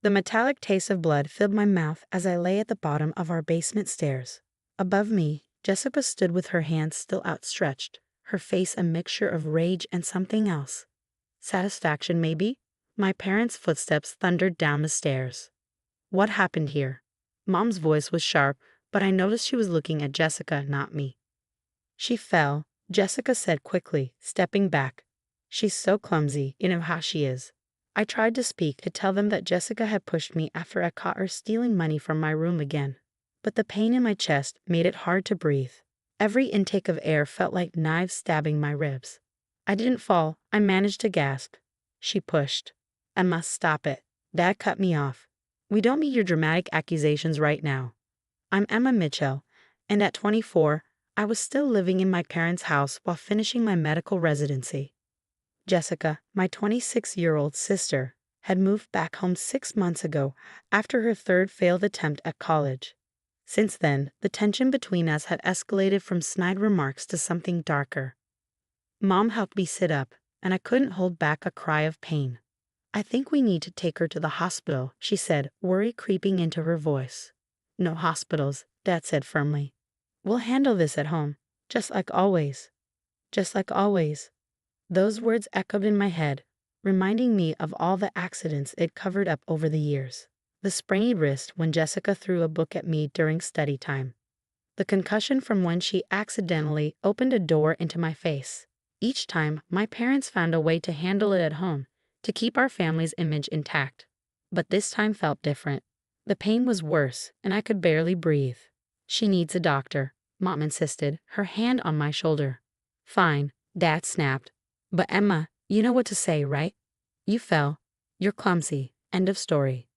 The metallic taste of blood filled my mouth as I lay at the bottom of our basement stairs. Above me, Jessica stood with her hands still outstretched, her face a mixture of rage and something else. Satisfaction, maybe? My parents' footsteps thundered down the stairs. What happened here? Mom's voice was sharp, but I noticed she was looking at Jessica, not me. She fell, Jessica said quickly, stepping back. She's so clumsy, you know how she is. I tried to speak to tell them that Jessica had pushed me after I caught her stealing money from my room again. But the pain in my chest made it hard to breathe. Every intake of air felt like knives stabbing my ribs. I didn't fall, I managed to gasp. She pushed. I must stop it. Dad cut me off. We don't need your dramatic accusations right now. I'm Emma Mitchell, and at 24, I was still living in my parents' house while finishing my medical residency. Jessica, my 26-year-old sister, had moved back home 6 months ago after her third failed attempt at college. Since then, the tension between us had escalated from snide remarks to something darker. Mom helped me sit up, and I couldn't hold back a cry of pain. I think we need to take her to the hospital, she said, worry creeping into her voice. No hospitals, Dad said firmly. We'll handle this at home, just like always. Just like always. Those words echoed in my head, reminding me of all the accidents it covered up over the years. The sprained wrist when Jessica threw a book at me during study time. The concussion from when she accidentally opened a door into my face. Each time, my parents found a way to handle it at home, to keep our family's image intact. But this time felt different. The pain was worse, and I could barely breathe. She needs a doctor, Mom insisted, her hand on my shoulder. Fine, Dad snapped. But Emma, you know what to say, right? You fell. You're clumsy. End of story.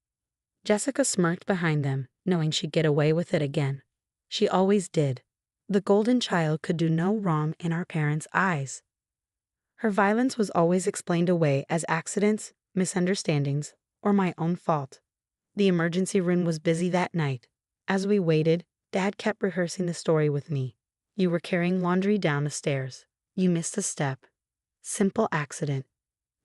Jessica smirked behind them, knowing she'd get away with it again. She always did. The golden child could do no wrong in our parents' eyes. Her violence was always explained away as accidents, misunderstandings, or my own fault. The emergency room was busy that night. As we waited, Dad kept rehearsing the story with me. You were carrying laundry down the stairs. You missed a step. Simple accident.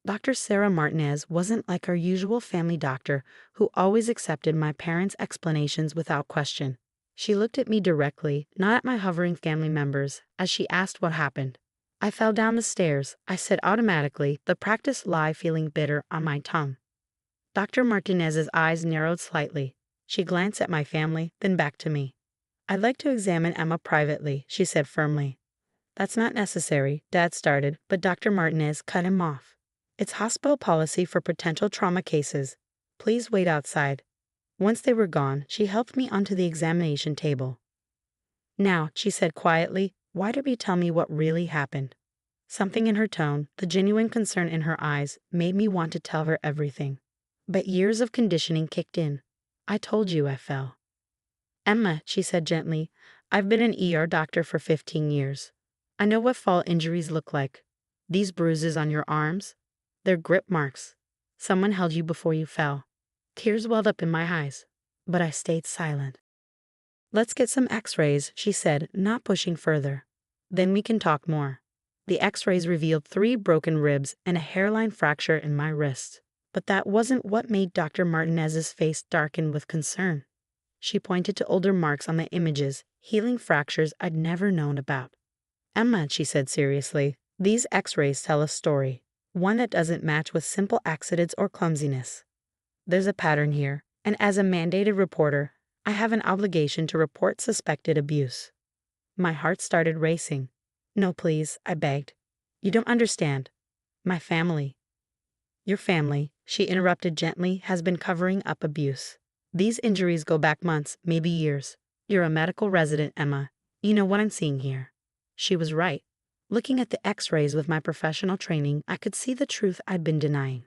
Dr. Sarah Martinez wasn't like our usual family doctor who always accepted my parents' explanations without question. She looked at me directly, not at my hovering family members, as she asked what happened. I fell down the stairs, I said automatically, the practiced lie feeling bitter on my tongue. Dr. Martinez's eyes narrowed slightly. She glanced at my family, then back to me. I'd like to examine Emma privately, she said firmly. That's not necessary, Dad started, but Dr. Martinez cut him off. It's hospital policy for potential trauma cases. Please wait outside. Once they were gone, she helped me onto the examination table. Now, she said quietly, why don't you tell me what really happened? Something in her tone, the genuine concern in her eyes, made me want to tell her everything. But years of conditioning kicked in. I told you I fell. Emma, she said gently, I've been an ER doctor for 15 years. I know what fall injuries look like. These bruises on your arms, they're grip marks. Someone held you before you fell. Tears welled up in my eyes, but I stayed silent. Let's get some x-rays, she said, not pushing further. Then we can talk more. The x-rays revealed 3 broken ribs and a hairline fracture in my wrist. But that wasn't what made Dr. Martinez's face darken with concern. She pointed to older marks on the images, healing fractures I'd never known about. Emma, she said seriously, these x-rays tell a story, one that doesn't match with simple accidents or clumsiness. There's a pattern here, and as a mandated reporter, I have an obligation to report suspected abuse. My heart started racing. No, please, I begged. You don't understand. My family. Your family, she interrupted gently, has been covering up abuse. These injuries go back months, maybe years. You're a medical resident, Emma. You know what I'm seeing here. She was right. Looking at the x-rays with my professional training, I could see the truth I'd been denying.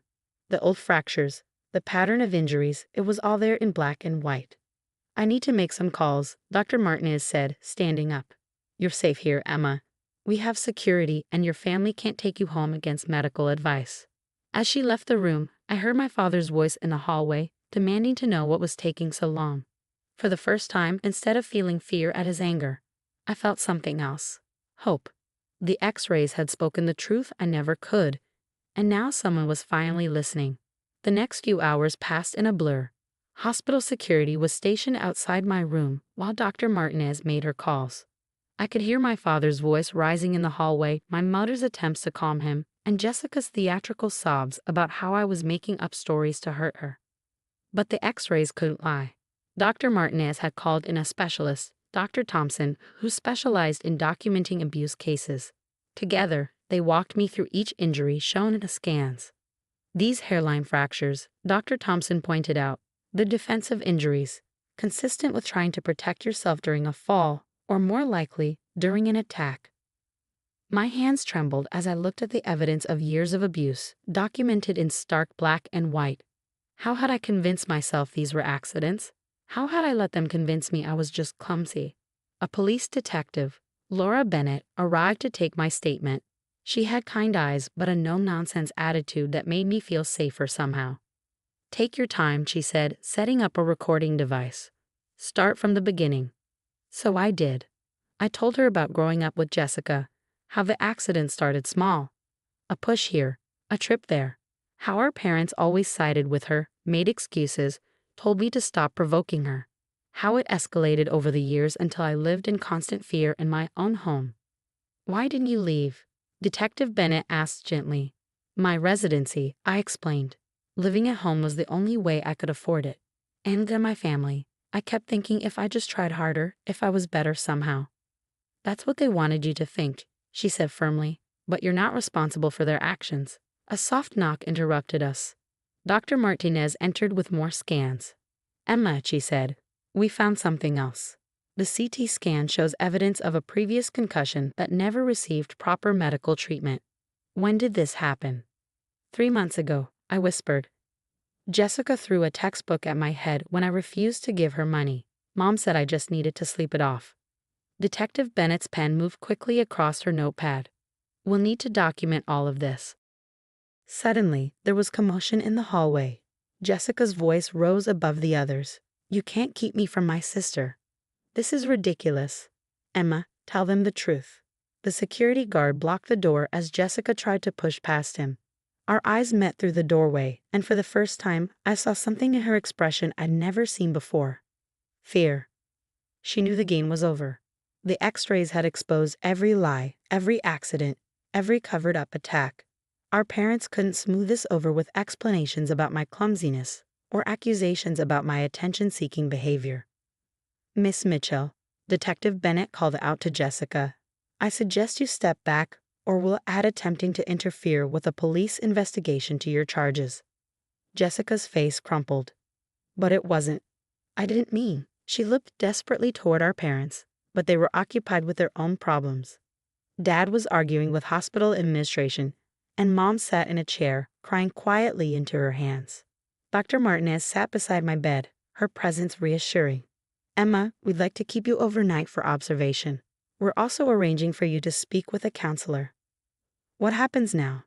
The old fractures, the pattern of injuries, it was all there in black and white. I need to make some calls, Dr. Martinez said, standing up. You're safe here, Emma. We have security, and your family can't take you home against medical advice. As she left the room, I heard my father's voice in the hallway, demanding to know what was taking so long. For the first time, instead of feeling fear at his anger, I felt something else. Hope. The x-rays had spoken the truth I never could, and now someone was finally listening. The next few hours passed in a blur. Hospital security was stationed outside my room while Dr. Martinez made her calls. I could hear my father's voice rising in the hallway, my mother's attempts to calm him, and Jessica's theatrical sobs about how I was making up stories to hurt her. But the x-rays couldn't lie. Dr. Martinez had called in a specialist, Dr. Thompson, who specialized in documenting abuse cases. Together, they walked me through each injury shown in the scans. These hairline fractures, Dr. Thompson pointed out, the defensive injuries, consistent with trying to protect yourself during a fall, or more likely, during an attack. My hands trembled as I looked at the evidence of years of abuse, documented in stark black and white. How had I convinced myself these were accidents? How had I let them convince me I was just clumsy? A police detective, Laura Bennett, arrived to take my statement. She had kind eyes but a no-nonsense attitude that made me feel safer somehow. "Take your time," she said, setting up a recording device. "Start from the beginning." So I did. I told her about growing up with Jessica, how the accident started small. A push here, a trip there. How our parents always sided with her, made excuses, told me to stop provoking her. How it escalated over the years until I lived in constant fear in my own home. "Why didn't you leave?" Detective Bennett asked gently. "My residency," I explained. "Living at home was the only way I could afford it. And then my family. I kept thinking if I just tried harder, if I was better somehow." "That's what they wanted you to think," she said firmly, "but you're not responsible for their actions." A soft knock interrupted us. Dr. Martinez entered with more scans. "Emma," she said, "we found something else. The CT scan shows evidence of a previous concussion that never received proper medical treatment. When did this happen?" "3 months ago," I whispered. "Jessica threw a textbook at my head when I refused to give her money. Mom said I just needed to sleep it off." Detective Bennett's pen moved quickly across her notepad. "We'll need to document all of this." Suddenly, there was commotion in the hallway. Jessica's voice rose above the others. "You can't keep me from my sister. This is ridiculous. Emma, tell them the truth." The security guard blocked the door as Jessica tried to push past him. Our eyes met through the doorway, and for the first time, I saw something in her expression I'd never seen before. Fear. She knew the game was over. The x-rays had exposed every lie, every accident, every covered-up attack. Our parents couldn't smooth this over with explanations about my clumsiness or accusations about my attention-seeking behavior. "Miss Mitchell," Detective Bennett called out to Jessica, "I suggest you step back or we'll add attempting to interfere with a police investigation to your charges." Jessica's face crumpled. "But it wasn't. I didn't mean." She looked desperately toward our parents, but they were occupied with their own problems. Dad was arguing with hospital administration, and Mom sat in a chair, crying quietly into her hands. Dr. Martinez sat beside my bed, her presence reassuring. "Emma, we'd like to keep you overnight for observation. We're also arranging for you to speak with a counselor." "What happens now?"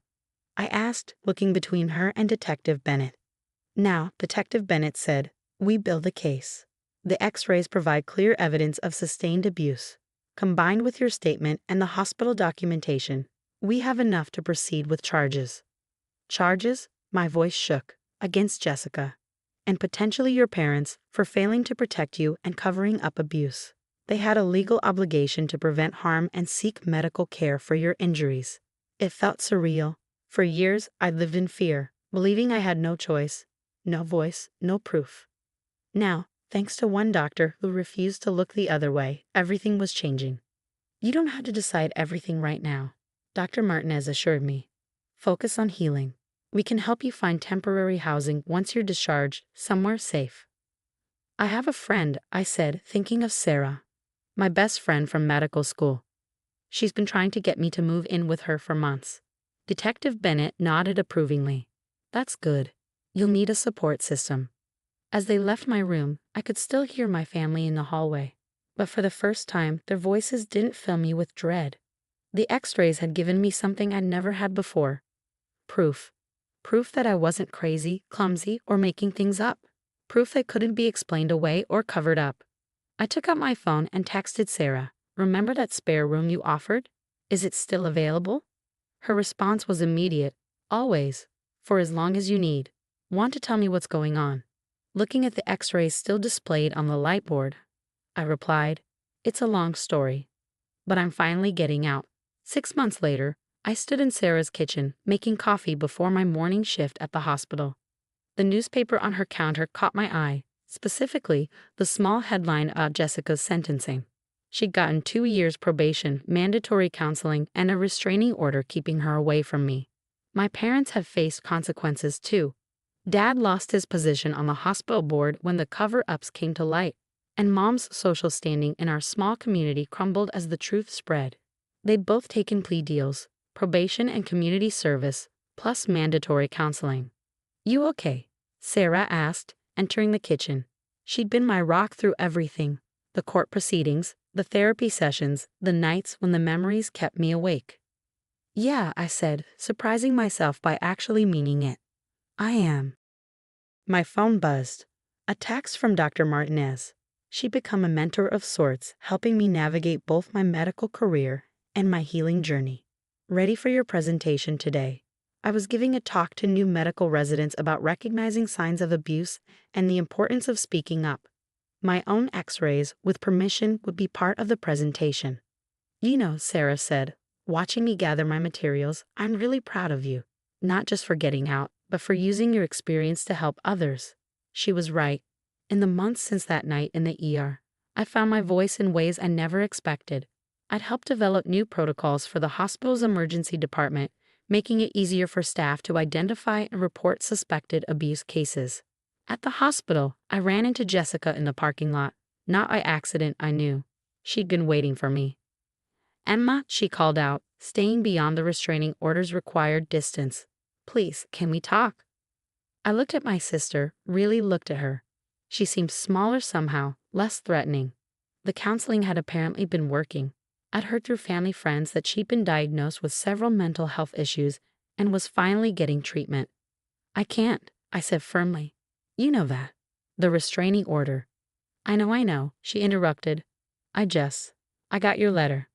I asked, looking between her and Detective Bennett. "Now," Detective Bennett said, "we build a case. The x-rays provide clear evidence of sustained abuse. Combined with your statement and the hospital documentation, we have enough to proceed with charges." "Charges?" My voice shook. "Against Jessica. And potentially your parents for failing to protect you and covering up abuse. They had a legal obligation to prevent harm and seek medical care for your injuries." It felt surreal. For years, I'd lived in fear, believing I had no choice, no voice, no proof. Now, thanks to one doctor who refused to look the other way, everything was changing. "You don't have to decide everything right now," Dr. Martinez assured me. "Focus on healing. We can help you find temporary housing once you're discharged, somewhere safe." "I have a friend," I said, thinking of Sarah, my best friend from medical school. "She's been trying to get me to move in with her for months." Detective Bennett nodded approvingly. "That's good. You'll need a support system." As they left my room, I could still hear my family in the hallway. But for the first time, their voices didn't fill me with dread. The x-rays had given me something I'd never had before. Proof. Proof that I wasn't crazy, clumsy, or making things up. Proof that couldn't be explained away or covered up. I took out my phone and texted Sarah, "Remember that spare room you offered? Is it still available?" Her response was immediate. "Always. For as long as you need." Want to tell me what's going on? Looking at the x-rays still displayed on the light board, I replied, it's a long story, but I'm finally getting out. 6 months later, I stood in Sarah's kitchen, making coffee before my morning shift at the hospital. The newspaper on her counter caught my eye, specifically the small headline of Jessica's sentencing. She'd gotten 2 years probation, mandatory counseling, and a restraining order keeping her away from me. My parents have faced consequences too. Dad lost his position on the hospital board when the cover-ups came to light, and Mom's social standing in our small community crumbled as the truth spread. They'd both taken plea deals, probation and community service, plus mandatory counseling. You okay? Sarah asked, entering the kitchen. She'd been my rock through everything, the court proceedings, the therapy sessions, the nights when the memories kept me awake. Yeah, I said, surprising myself by actually meaning it. I am. My phone buzzed. A text from Dr. Martinez. She'd become a mentor of sorts, helping me navigate both my medical career and my healing journey. Ready for your presentation today. I was giving a talk to new medical residents about recognizing signs of abuse and the importance of speaking up. My own x-rays, with permission, would be part of the presentation. You know, Sarah said, watching me gather my materials, I'm really proud of you. Not just for getting out, but for using your experience to help others. She was right. In the months since that night in the ER, I found my voice in ways I never expected. I'd helped develop new protocols for the hospital's emergency department, making it easier for staff to identify and report suspected abuse cases. At the hospital, I ran into Jessica in the parking lot. Not by accident, I knew. She'd been waiting for me. Emma, she called out, staying beyond the restraining order's required distance. Please, can we talk? I looked at my sister, really looked at her. She seemed smaller somehow, less threatening. The counseling had apparently been working. I'd heard through family friends that she'd been diagnosed with several mental health issues and was finally getting treatment. I can't, I said firmly. You know that. The restraining order. I know, she interrupted. I got your letter.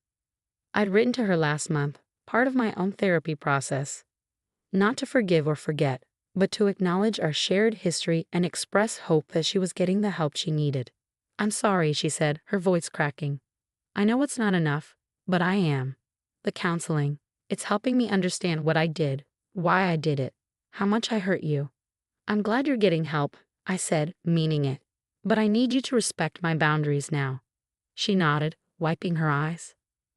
I'd written to her last month, part of my own therapy process. Not to forgive or forget, but to acknowledge our shared history and express hope that she was getting the help she needed. I'm sorry, she said, her voice cracking. I know it's not enough, but I am. The counseling, it's helping me understand what I did, why I did it, how much I hurt you. I'm glad you're getting help, I said, meaning it. But I need you to respect my boundaries now. She nodded, wiping her eyes.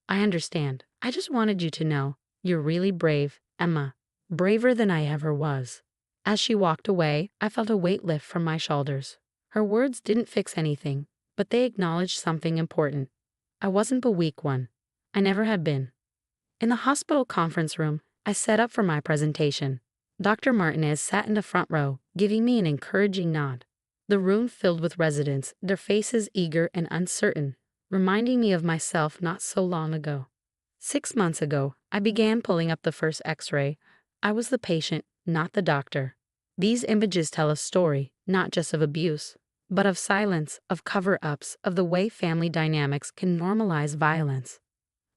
I understand. I just wanted you to know, you're really brave, Emma. Braver than I ever was. As she walked away, I felt a weight lift from my shoulders. Her words didn't fix anything, but they acknowledged something important. I wasn't the weak one. I never had been. In the hospital conference room, I set up for my presentation. Dr. Martinez sat in the front row, giving me an encouraging nod. The room filled with residents, their faces eager and uncertain, reminding me of myself not so long ago. 6 months ago, I began pulling up the first x-ray. I was the patient, not the doctor. These images tell a story, not just of abuse, but of silence, of cover-ups, of the way family dynamics can normalize violence.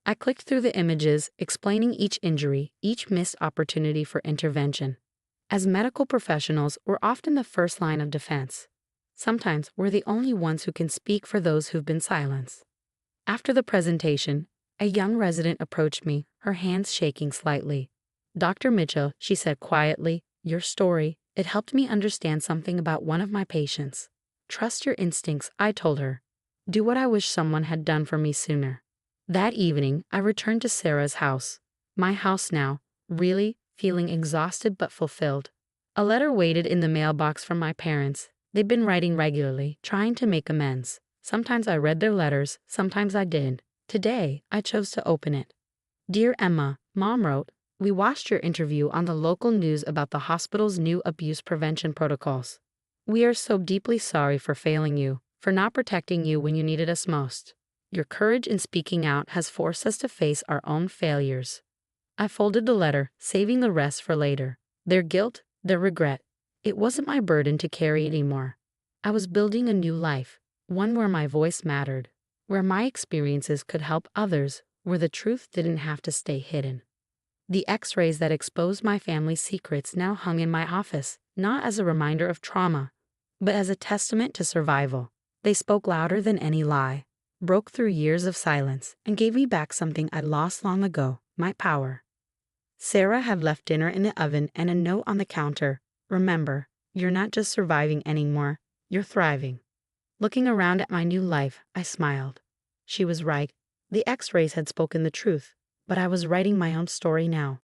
I clicked through the images, explaining each injury, each missed opportunity for intervention. As medical professionals, we're often the first line of defense. Sometimes we're the only ones who can speak for those who've been silenced. After the presentation, a young resident approached me, her hands shaking slightly. Dr. Mitchell, she said quietly, your story, it helped me understand something about one of my patients. Trust your instincts, I told her. Do what I wish someone had done for me sooner. That evening, I returned to Sarah's house. My house now, really, feeling exhausted but fulfilled. A letter waited in the mailbox from my parents. They'd been writing regularly, trying to make amends. Sometimes I read their letters, sometimes I didn't. Today, I chose to open it. Dear Emma, Mom wrote, we watched your interview on the local news about the hospital's new abuse prevention protocols. We are so deeply sorry for failing you, for not protecting you when you needed us most. Your courage in speaking out has forced us to face our own failures. I folded the letter, saving the rest for later. Their guilt, their regret. It wasn't my burden to carry anymore. I was building a new life, one where my voice mattered, where my experiences could help others, where the truth didn't have to stay hidden. The x-rays that exposed my family's secrets now hung in my office, not as a reminder of trauma, but as a testament to survival. They spoke louder than any lie, broke through years of silence, and gave me back something I'd lost long ago, my power. Sarah had left dinner in the oven and a note on the counter. Remember, you're not just surviving anymore, you're thriving. Looking around at my new life, I smiled. She was right. The x-rays had spoken the truth, but I was writing my own story now.